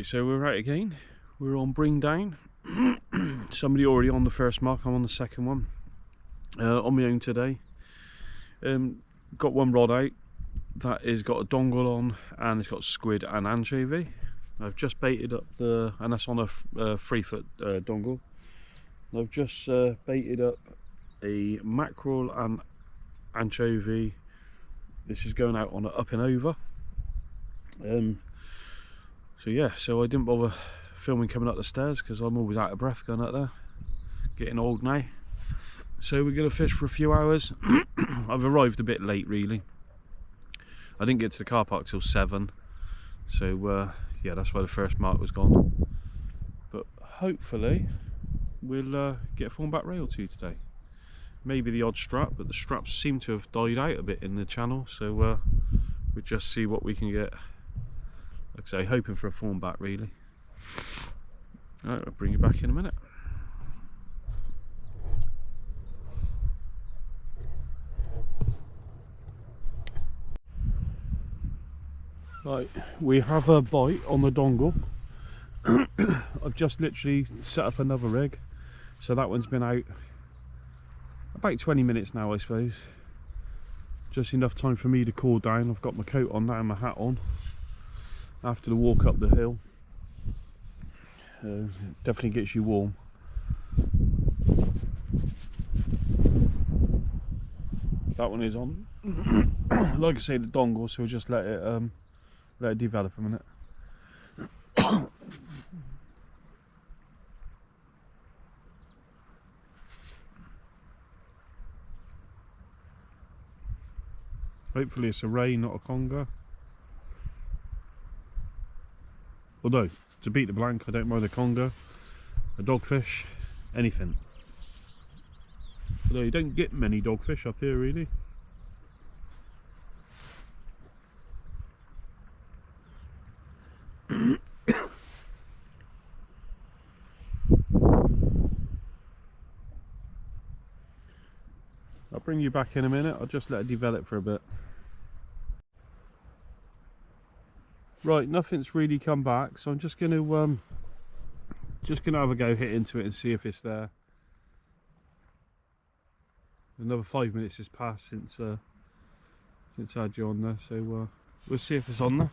Right, so we're out again. We're on Brean down. Somebody already on the first mark, I'm on the second one. On my own today. Got one rod out that has got a dongle on and it's got squid and anchovy. I've just baited up and that's on a 3-foot dongle. I've just baited up a mackerel and anchovy. This is going out on an up and over. So yeah, so I didn't bother filming coming up the stairs because I'm always out of breath going up there. Getting old now. So we're going to fish for a few hours. I've arrived a bit late really. I didn't get to the car park till 7. So yeah, that's why the first mark was gone. But hopefully we'll get a thornback rail or two today. Maybe the odd strap, but the straps seem to have died out a bit in the channel. So we'll just see what we can get. Like I say, hoping for a thornback really. Alright, I'll bring you back in a minute. Right, we have a bite on the dongle. I've just literally set up another rig, so that one's been out about 20 minutes now I suppose. Just enough time for me to cool down. I've got my coat on now and my hat on after the walk up the hill. Definitely gets you warm. That one is on. Like I say, the dongle, so we'll just let it develop a minute. Hopefully it's a ray, not a conger. Although, to beat the blank, I don't mind a conger, a dogfish, anything. Although you don't get many dogfish up here really. I'll bring you back in a minute. I'll just let it develop for a bit. Right, nothing's really come back, so I'm just going to have a go hit into it and see if it's there. Another 5 minutes has passed since I had you on there, so we'll see if it's on there.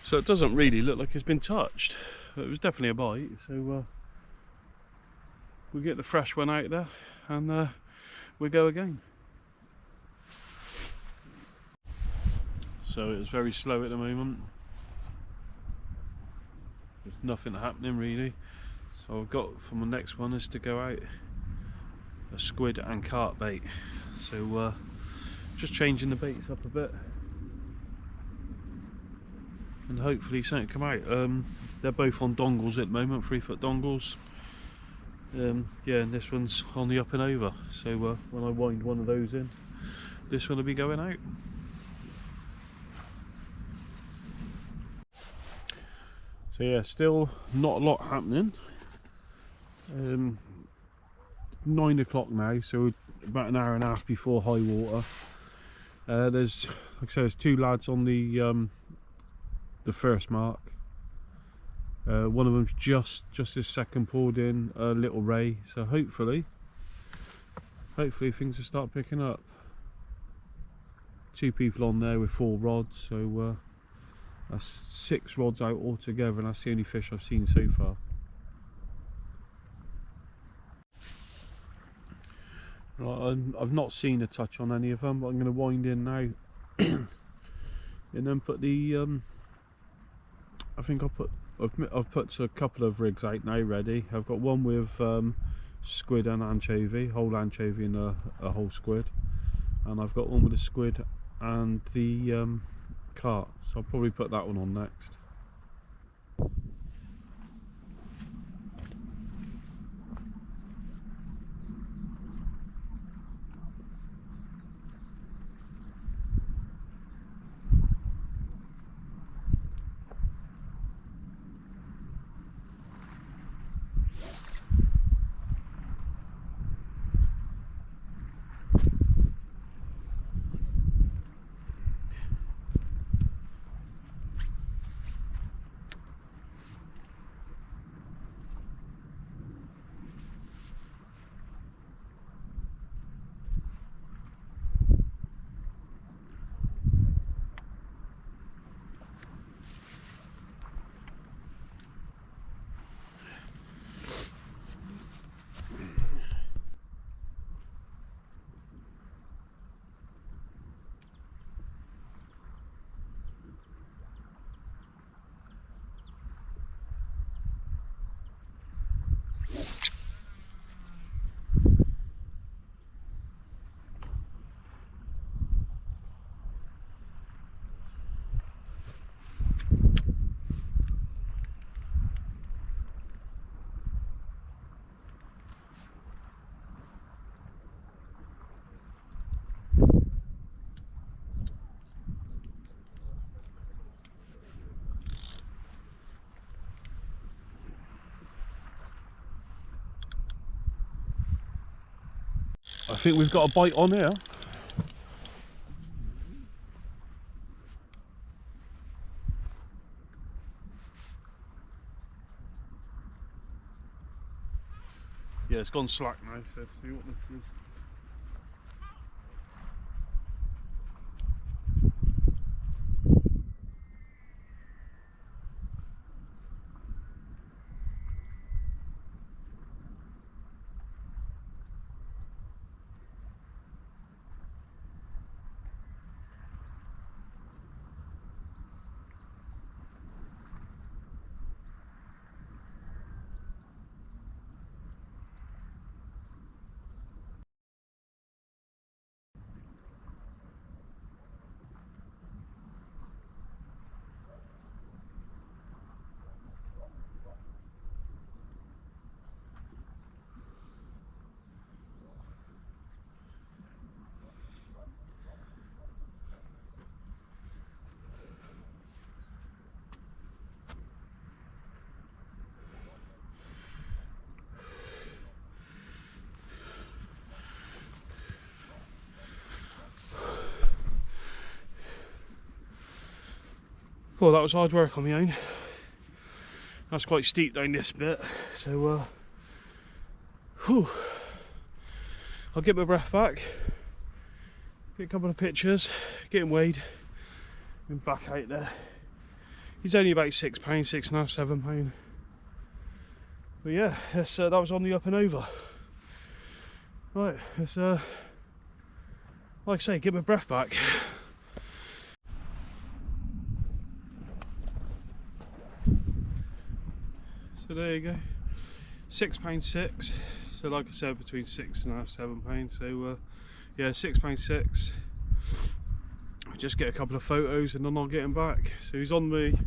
So it doesn't really look like it's been touched, but it was definitely a bite, so we'll get the fresh one out there and we'll go again. So it's very slow at the moment. There's nothing happening really. So I've got for my next one is to go out a squid and carp bait. So just changing the baits up a bit. And hopefully something come out. They're both on dongles at the moment, 3-foot dongles. Yeah, and this one's on the up and over. So when I wind one of those in, this one will be going out. So yeah, still not a lot happening. 9 o'clock now, so about an hour and a half before high water. There's, like I said, there's 2 lads on the first mark. One of them's just his second pulled in a little ray, so hopefully things will start picking up. 2 people on there with 4 rods, so that's 6 rods out altogether, and that's the only fish I've seen so far. Right, I've not seen a touch on any of them, but I'm going to wind in now and then put the I think I've put a couple of rigs out now ready. I've got one with squid and anchovy, whole anchovy and a whole squid, and I've got one with a squid and the carp, so I'll probably put that one on next. think we've got a bite on here. Yeah, it's gone slack now, so see what this is. Well, that was hard work on my own. That's quite steep down this bit, so whew. I'll get my breath back, get a couple of pictures, get him weighed, and back out there. He's only about £6, £6.5, £7. But yeah, that was on the up and over. Right, let's like I say, get my breath back. So there you go, £6.6. So like I said, between £6.5, £7. So yeah, £6.6. Just get a couple of photos and then I'll get him back. So he's on me.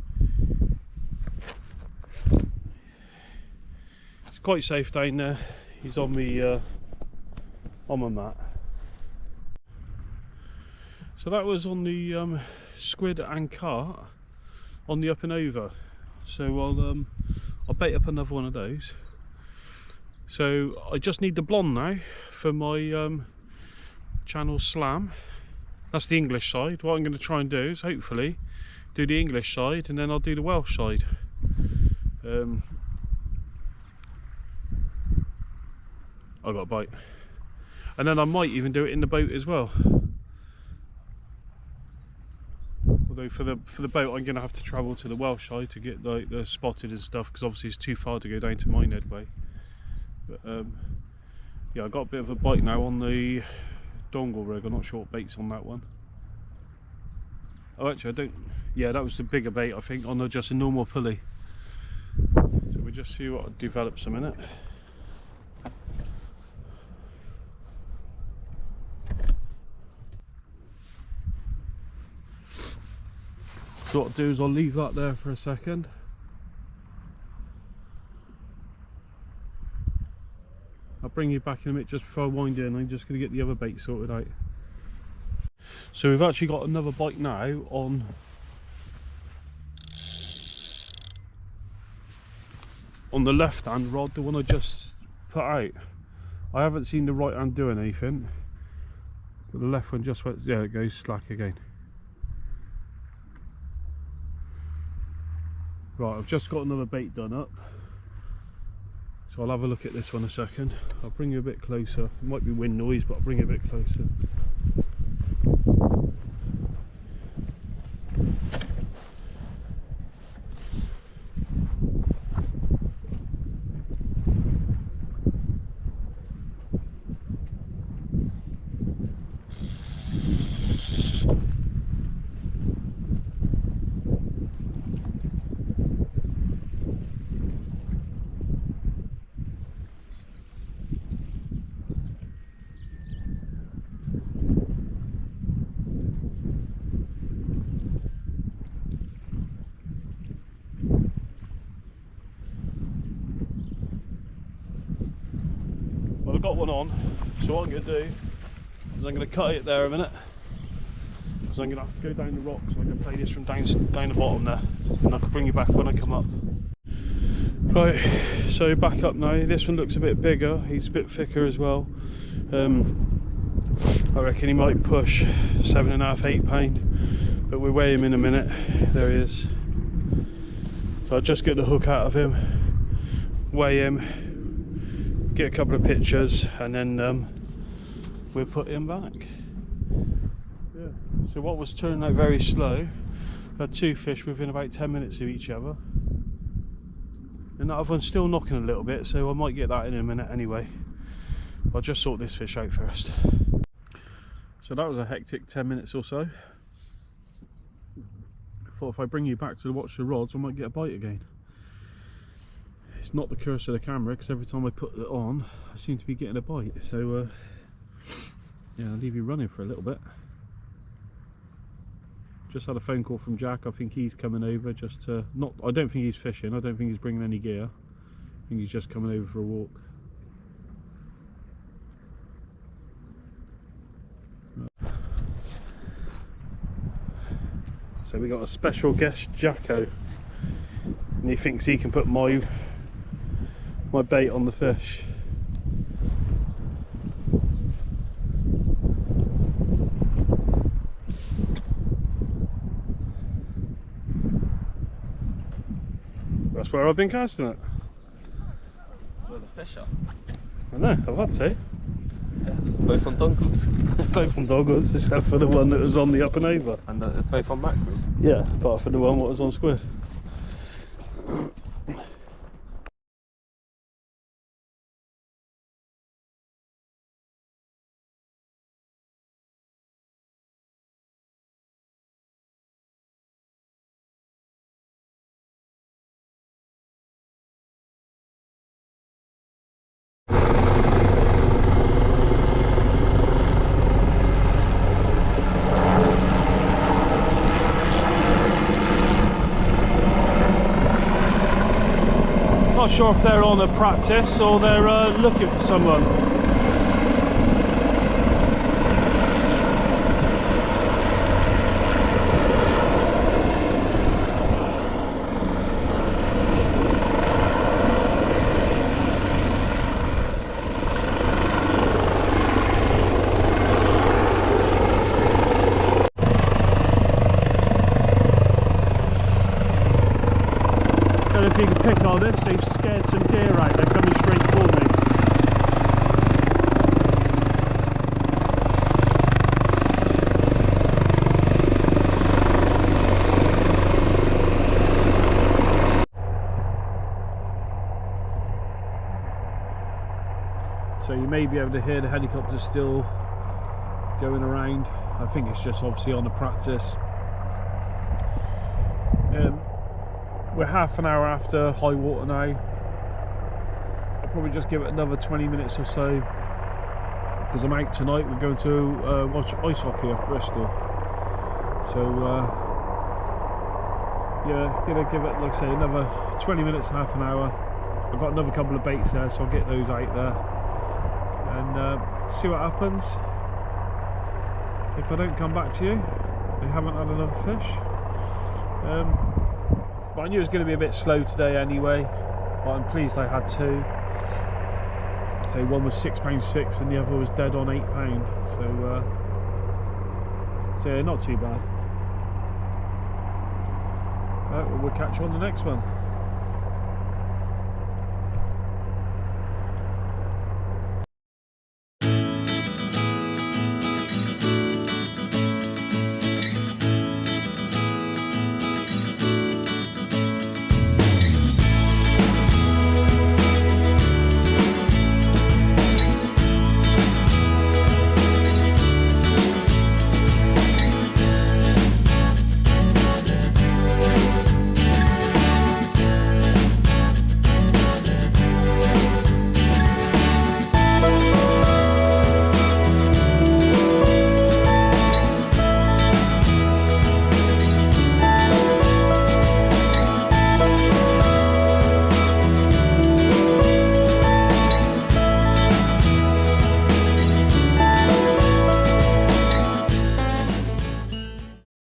It's quite safe down there. He's on me on my mat. So that was on the squid and carp on the up and over. So I'll bait up another one of those. So I just need the blonde now for my channel slam. That's the English side. What I'm going to try and do is hopefully do the English side and then I'll do the Welsh side. I got a bite. And then I might even do it in the boat as well. Although for the boat I'm going to have to travel to the Welsh side to get like the spotted and stuff, because obviously it's too far to go down to Minehead way. But yeah, I got a bit of a bite now on the dongle rig. I'm not sure what bait's on that one. Oh, actually I don't. Yeah, that was the bigger bait I think on just a normal pulley. So we'll just see what develops a minute. So what I'll do is I'll leave that there for a second. I'll bring you back in a minute just before I wind in. I'm just going to get the other bait sorted out. So we've actually got another bite now on the left hand rod, the one I just put out. I haven't seen the right hand doing anything, but the left one just went, yeah, it goes slack again. Right, I've just got another bait done up, so I'll have a look at this one a second. I'll bring you a bit closer. It might be wind noise, but I'll bring you a bit closer. Well, I've got one on, so what I'm going to do is I'm going to cut it there a minute, because I'm going to have to go down the rock, so I can play this from down the bottom there, and I can bring you back when I come up. Right, so back up now. This one looks a bit bigger, he's a bit thicker as well. I reckon he might push 7.5, 8 pound, but we'll weigh him in a minute. There he is. So I'll just get the hook out of him, weigh him, get a couple of pictures, and then we'll put him back. Yeah. So what was turning out very slow, I had 2 fish within about 10 minutes of each other, and that other one's still knocking a little bit, so I might get that in a minute anyway. I'll just sort this fish out first. So that was a hectic 10 minutes or so. I thought if I bring you back to watch the rods, I might get a bite again. It's not the curse of the camera, because every time I put it on, I seem to be getting a bite. So yeah, I'll leave you running for a little bit. Just had a phone call from Jack. I think he's coming over just to, I don't think he's fishing, I don't think he's bringing any gear. I think he's just coming over for a walk. So we got a special guest, Jacko, and he thinks he can put my bait on the fish. That's where I've been casting it. That's where the fish are. I know, I've had to. Yeah. Both on doggles. Both on doggles, except for the one that was on the up and over. And both on mackerel? Yeah, apart from the one that was on squid. Not sure if they're on a practice or they're looking for someone. If you can pick on this, they've scared some deer out, they're coming straight for me. So you may be able to hear the helicopter still going around. I think it's just obviously on the practice. We're half an hour after high water now. I'll probably just give it another 20 minutes or so, because I'm out tonight. We're going to watch ice hockey at Bristol. So yeah, gonna give it, like I say, another 20 minutes, half an hour. I've got another couple of baits there, so I'll get those out there and see what happens. If I don't come back to you, I haven't had another fish. But I knew it was going to be a bit slow today anyway, but I'm pleased I had 2. So one was £6.6 and the other was dead on £8. So yeah, not too bad. We'll catch you on the next one.